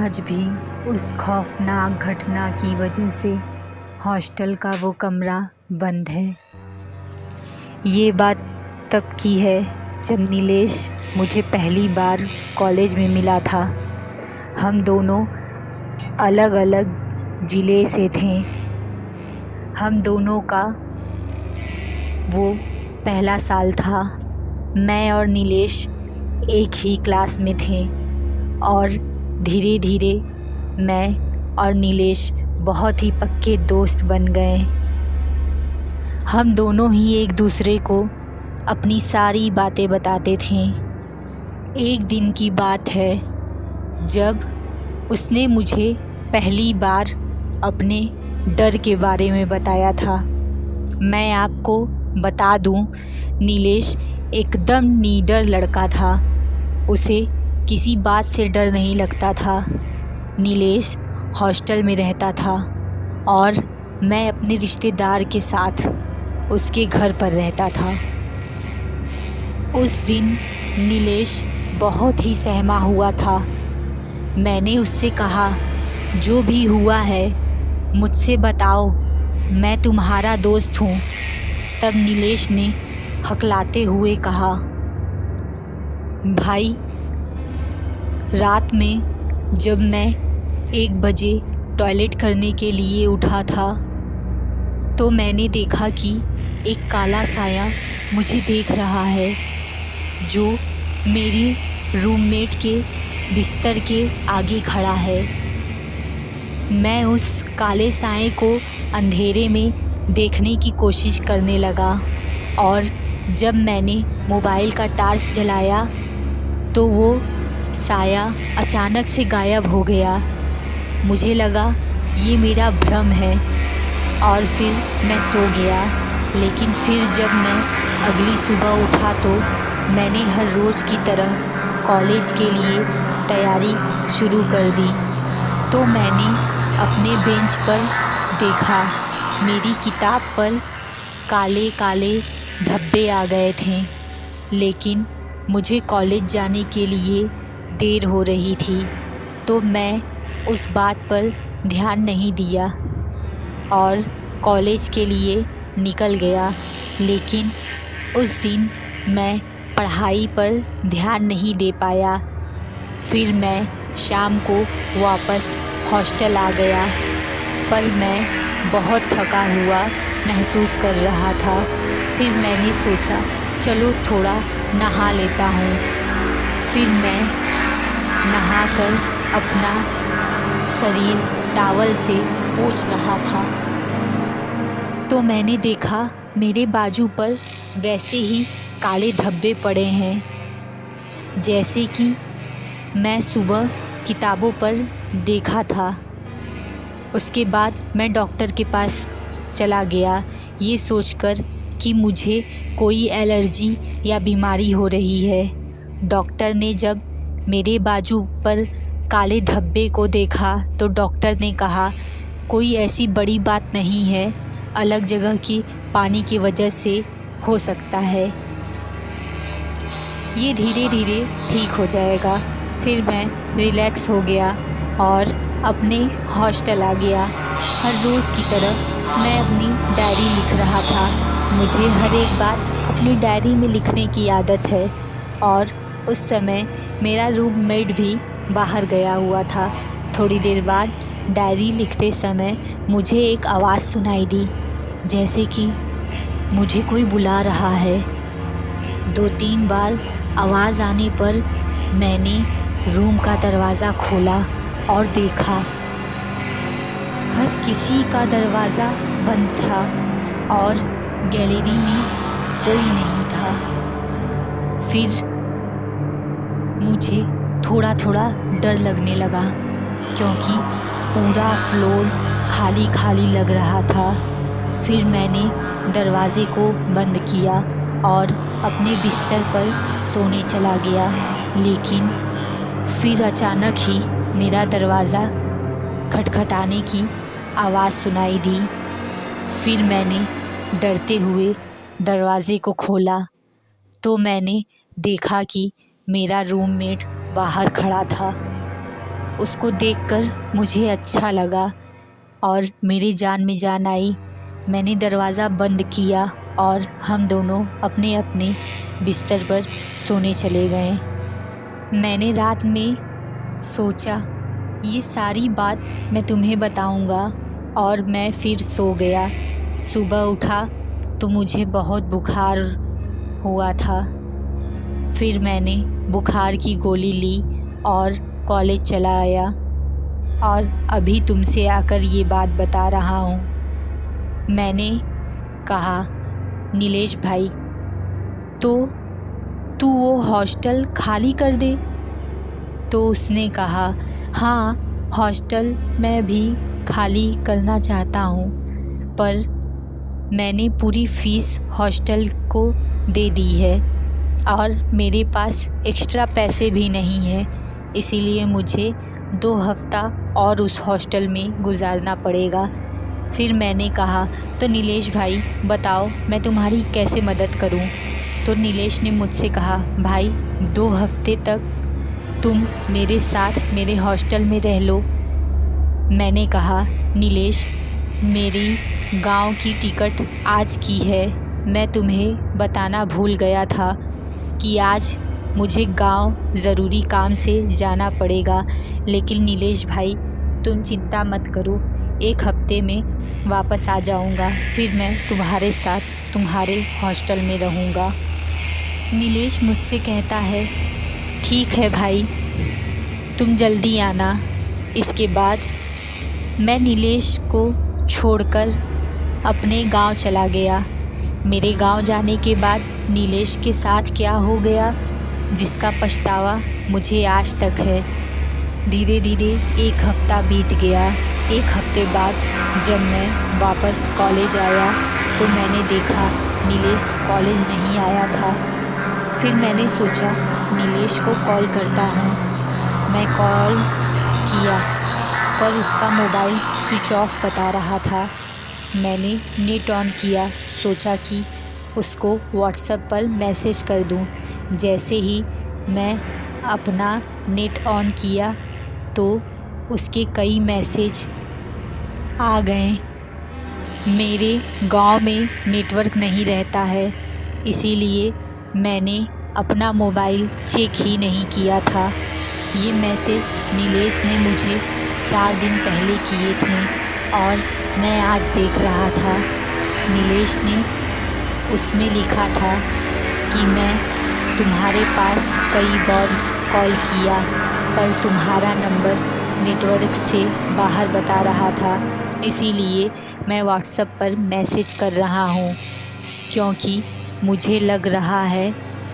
आज भी उस खौफनाक घटना की वजह से हॉस्टल का वो कमरा बंद है। ये बात तब की है जब नीलेश मुझे पहली बार कॉलेज में मिला था। हम दोनों अलग अलग ज़िले से थे। हम दोनों का वो पहला साल था। मैं और नीलेश एक ही क्लास में थे और धीरे धीरे मैं और नीलेश बहुत ही पक्के दोस्त बन गए। हम दोनों ही एक दूसरे को अपनी सारी बातें बताते थे। एक दिन की बात है जब उसने मुझे पहली बार अपने डर के बारे में बताया था। मैं आपको बता दूं, नीलेश एकदम निडर लड़का था। उसे किसी बात से डर नहीं लगता था। नीलेश हॉस्टल में रहता था और मैं अपने रिश्तेदार के साथ उसके घर पर रहता था। उस दिन नीलेश बहुत ही सहमा हुआ था। मैंने उससे कहा, जो भी हुआ है मुझसे बताओ, मैं तुम्हारा दोस्त हूँ। तब नीलेश ने हकलाते हुए कहा, भाई, रात में जब मैं 1 बजे टॉयलेट करने के लिए उठा था तो मैंने देखा कि एक काला साया मुझे देख रहा है जो मेरी रूममेट के बिस्तर के आगे खड़ा है। मैं उस काले साए को अंधेरे में देखने की कोशिश करने लगा और जब मैंने मोबाइल का टार्च जलाया तो वो साया अचानक से गायब हो गया। मुझे लगा ये मेरा भ्रम है और फिर मैं सो गया। लेकिन फिर जब मैं अगली सुबह उठा तो मैंने हर रोज़ की तरह कॉलेज के लिए तैयारी शुरू कर दी। तो मैंने अपने बेंच पर देखा, मेरी किताब पर काले काले धब्बे आ गए थे। लेकिन मुझे कॉलेज जाने के लिए देर हो रही थी तो मैं उस बात पर ध्यान नहीं दिया और कॉलेज के लिए निकल गया। लेकिन उस दिन मैं पढ़ाई पर ध्यान नहीं दे पाया। फिर मैं शाम को वापस हॉस्टल आ गया, पर मैं बहुत थका हुआ महसूस कर रहा था। फिर मैंने सोचा, चलो थोड़ा नहा लेता हूँ। फिर मैं नहाकर अपना शरीर टॉवल से पोंछ रहा था तो मैंने देखा मेरे बाजू पर वैसे ही काले धब्बे पड़े हैं जैसे कि मैं सुबह किताबों पर देखा था। उसके बाद मैं डॉक्टर के पास चला गया, ये सोचकर कि मुझे कोई एलर्जी या बीमारी हो रही है। डॉक्टर ने जब मेरे बाजू पर काले धब्बे को देखा तो डॉक्टर ने कहा, कोई ऐसी बड़ी बात नहीं है, अलग जगह की पानी की वजह से हो सकता है, ये धीरे धीरे ठीक हो जाएगा। फिर मैं रिलैक्स हो गया और अपने हॉस्टल आ गया। हर रोज़ की तरह मैं अपनी डायरी लिख रहा था। मुझे हर एक बात अपनी डायरी में लिखने की आदत है और उस समय मेरा रूममेट भी बाहर गया हुआ था। थोड़ी देर बाद डायरी लिखते समय मुझे एक आवाज़ सुनाई दी, जैसे कि मुझे कोई बुला रहा है। 2-3 बार आवाज़ आने पर मैंने रूम का दरवाज़ा खोला और देखा हर किसी का दरवाज़ा बंद था और गैलरी में कोई नहीं था। फिर मुझे थोड़ा थोड़ा डर लगने लगा क्योंकि पूरा फ्लोर खाली खाली लग रहा था। फिर मैंने दरवाज़े को बंद किया और अपने बिस्तर पर सोने चला गया। लेकिन फिर अचानक ही मेरा दरवाज़ा खटखटाने की आवाज़ सुनाई दी। फिर मैंने डरते हुए दरवाज़े को खोला तो मैंने देखा कि मेरा रूममेट बाहर खड़ा था। उसको देखकर मुझे अच्छा लगा और मेरी जान में जान आई। मैंने दरवाज़ा बंद किया और हम दोनों अपने अपने बिस्तर पर सोने चले गए। मैंने रात में सोचा ये सारी बात मैं तुम्हें बताऊंगा और मैं फिर सो गया। सुबह उठा तो मुझे बहुत बुखार हुआ था। फिर मैंने बुखार की गोली ली और कॉलेज चला आया और अभी तुमसे आकर ये बात बता रहा हूँ। मैंने कहा, नीलेश भाई तो तू वो हॉस्टल खाली कर दे। तो उसने कहा, हाँ हॉस्टल मैं भी खाली करना चाहता हूँ, पर मैंने पूरी फ़ीस हॉस्टल को दे दी है और मेरे पास एक्स्ट्रा पैसे भी नहीं है, इसीलिए मुझे 2 हफ़्ता और उस हॉस्टल में गुजारना पड़ेगा। फिर मैंने कहा, तो नीलेश भाई बताओ मैं तुम्हारी कैसे मदद करूं? तो नीलेश ने मुझसे कहा, भाई 2 हफ्ते तक तुम मेरे साथ मेरे हॉस्टल में रह लो। मैंने कहा, नीलेश मेरी गांव की टिकट आज की है। मैं तुम्हें बताना भूल गया था कि आज मुझे गांव ज़रूरी काम से जाना पड़ेगा, लेकिन नीलेश भाई तुम चिंता मत करो, 1 हफ्ते में वापस आ जाऊंगा, फिर मैं तुम्हारे साथ तुम्हारे हॉस्टल में रहूंगा। नीलेश मुझसे कहता है, ठीक है भाई तुम जल्दी आना। इसके बाद मैं नीलेश को छोड़कर अपने गांव चला गया। मेरे गांव जाने के बाद नीलेश के साथ क्या हो गया जिसका पछतावा मुझे आज तक है। धीरे धीरे 1 हफ्ता बीत गया। 1 हफ्ते बाद जब मैं वापस कॉलेज आया तो मैंने देखा नीलेश कॉलेज नहीं आया था। फिर मैंने सोचा नीलेश को कॉल करता हूँ। मैं कॉल किया पर उसका मोबाइल स्विच ऑफ बता रहा था। मैंने नेट ऑन किया, सोचा कि उसको व्हाट्सएप पर मैसेज कर दूँ। जैसे ही मैं अपना नेट ऑन किया तो उसके कई मैसेज आ गए। मेरे गांव में नेटवर्क नहीं रहता है, इसीलिए मैंने अपना मोबाइल चेक ही नहीं किया था। ये मैसेज नीलेश ने मुझे 4 दिन पहले किए थे और मैं आज देख रहा था। नीलेश ने उसमें लिखा था कि मैं तुम्हारे पास कई बार कॉल किया पर तुम्हारा नंबर नेटवर्क से बाहर बता रहा था, इसीलिए मैं व्हाट्सएप पर मैसेज कर रहा हूँ, क्योंकि मुझे लग रहा है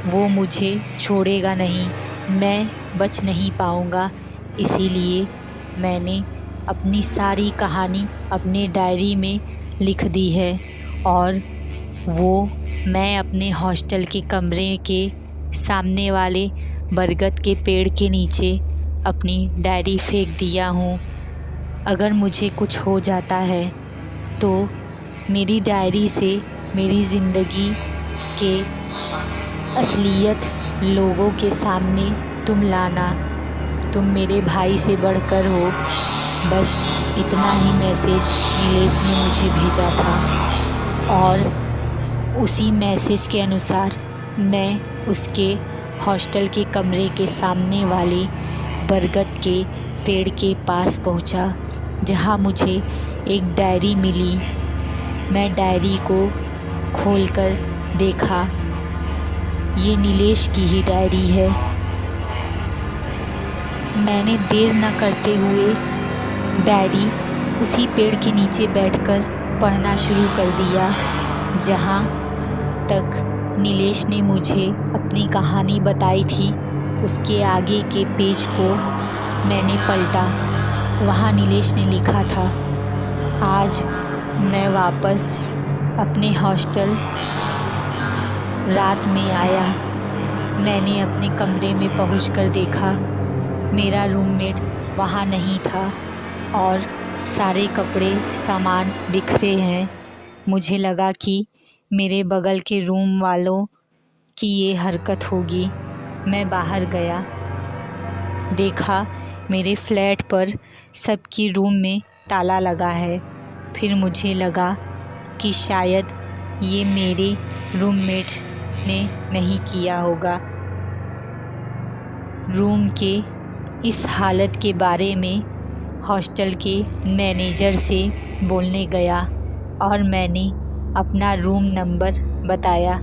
वो मुझे छोड़ेगा नहीं, मैं बच नहीं पाऊँगा। इसीलिए मैंने अपनी सारी कहानी अपने डायरी में लिख दी है और वो मैं अपने हॉस्टल के कमरे के सामने वाले बरगद के पेड़ के नीचे अपनी डायरी फेंक दिया हूँ। अगर मुझे कुछ हो जाता है तो मेरी डायरी से मेरी ज़िंदगी के असलियत लोगों के सामने तुम लाना। तुम मेरे भाई से बढ़कर हो। बस इतना ही मैसेज नीलेश ने मुझे भेजा था और उसी मैसेज के अनुसार मैं उसके हॉस्टल के कमरे के सामने वाले बरगद के पेड़ के पास पहुंचा, जहां मुझे एक डायरी मिली। मैं डायरी को खोलकर देखा, ये नीलेश की ही डायरी है। मैंने देर न करते हुए डायरी उसी पेड़ के नीचे बैठकर पढ़ना शुरू कर दिया, जहां तक नीलेश ने मुझे अपनी कहानी बताई थी। उसके आगे के पेज को मैंने पलटा, वहाँ नीलेश ने लिखा था, आज मैं वापस अपने हॉस्टल रात में आया। मैंने अपने कमरे में पहुंचकर देखा मेरा रूममेट वहाँ नहीं था और सारे कपड़े सामान बिखरे हैं। मुझे लगा कि मेरे बगल के रूम वालों की ये हरकत होगी। मैं बाहर गया, देखा मेरे फ्लैट पर सबकी रूम में ताला लगा है। फिर मुझे लगा कि शायद ये मेरे रूममेट ने नहीं किया होगा। रूम के इस हालत के बारे में हॉस्टल के मैनेजर से बोलने गया और मैंने अपना रूम नंबर बताया।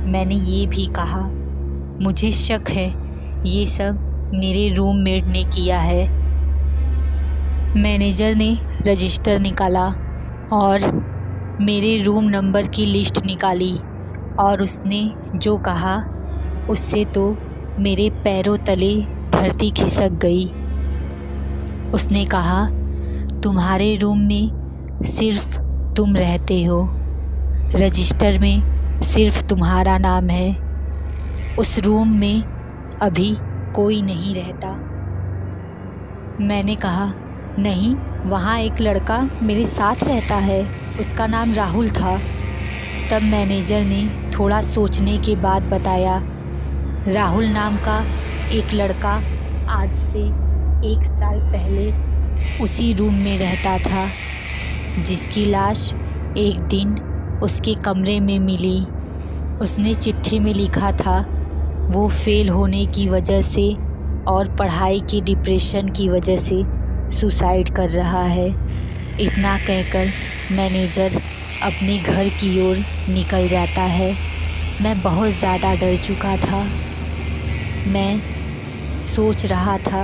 मैंने ये भी कहा, मुझे शक है ये सब मेरे रूममेट ने किया है। मैनेजर ने रजिस्टर निकाला और मेरे रूम नंबर की लिस्ट निकाली और उसने जो कहा उससे तो मेरे पैरों तले धरती खिसक गई। उसने कहा, तुम्हारे रूम में सिर्फ तुम रहते हो, रजिस्टर में सिर्फ तुम्हारा नाम है, उस रूम में अभी कोई नहीं रहता। मैंने कहा, नहीं, वहाँ एक लड़का मेरे साथ रहता है, उसका नाम राहुल था। तब मैनेजर ने थोड़ा सोचने के बाद बताया, राहुल नाम का एक लड़का आज से 1 साल पहले उसी रूम में रहता था, जिसकी लाश एक दिन उसके कमरे में मिली। उसने चिट्ठी में लिखा था वो फेल होने की वजह से और पढ़ाई की डिप्रेशन की वजह से सुसाइड कर रहा है। इतना कहकर मैनेजर अपने घर की ओर निकल जाता है। मैं बहुत ज़्यादा डर चुका था। मैं सोच रहा था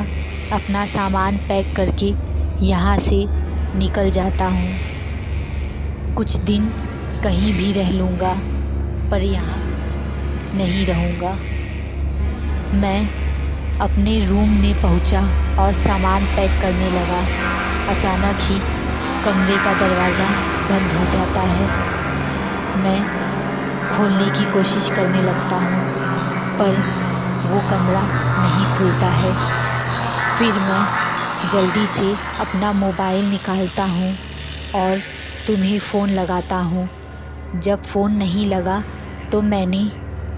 अपना सामान पैक करके यहाँ से निकल जाता हूँ। कुछ दिन कहीं भी रह लूँगा पर यहाँ नहीं रहूँगा। मैं अपने रूम में पहुँचा और सामान पैक करने लगा। अचानक ही कमरे का दरवाज़ा बंद हो जाता है। मैं खोलने की कोशिश करने लगता हूँ पर वो कमरा नहीं खुलता है। फिर मैं जल्दी से अपना मोबाइल निकालता हूँ और तुम्हें फ़ोन लगाता हूँ। जब फ़ोन नहीं लगा तो मैंने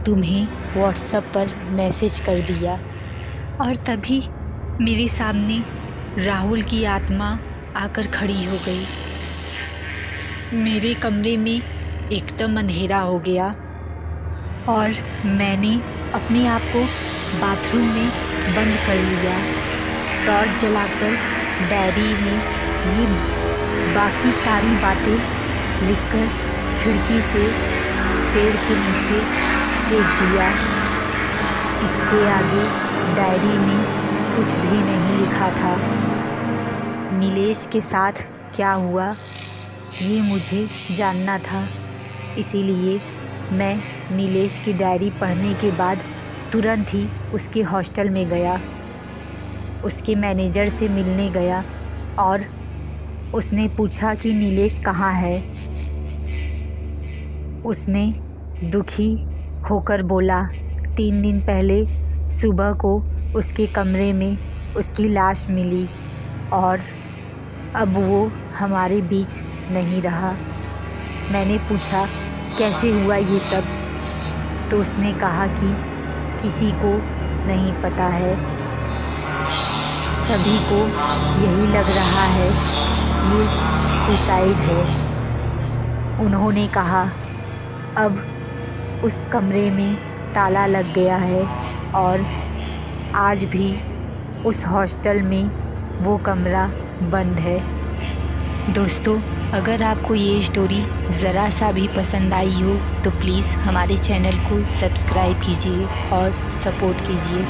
तुम्हें व्हाट्सएप पर मैसेज कर दिया और तभी मेरे सामने राहुल की आत्मा आकर खड़ी हो गई। मेरे कमरे में एकदम अंधेरा हो गया और मैंने अपने आप को बाथरूम में बंद कर लिया। टॉर्च जलाकर डायरी में ये बाकी सारी बातें लिखकर खिड़की से पेड़ के नीचे फेंक दिया। इसके आगे डायरी में कुछ भी नहीं लिखा था। नीलेश के साथ क्या हुआ ये मुझे जानना था, इसीलिए मैं नीलेश की डायरी पढ़ने के बाद तुरंत ही उसके हॉस्टल में गया। उसके मैनेजर से मिलने गया और उसने पूछा कि नीलेश कहाँ है। उसने दुखी होकर बोला, 3 दिन पहले सुबह को उसके कमरे में उसकी लाश मिली और अब वो हमारे बीच नहीं रहा। मैंने पूछा कैसे हुआ ये सब, तो उसने कहा कि किसी को नहीं पता है, सभी को यही लग रहा है ये सुसाइड है। उन्होंने कहा अब उस कमरे में ताला लग गया है और आज भी उस हॉस्टल में वो कमरा बंद है। दोस्तों, अगर आपको ये स्टोरी ज़रा सा भी पसंद आई हो तो प्लीज़ हमारे चैनल को सब्सक्राइब कीजिए और सपोर्ट कीजिए।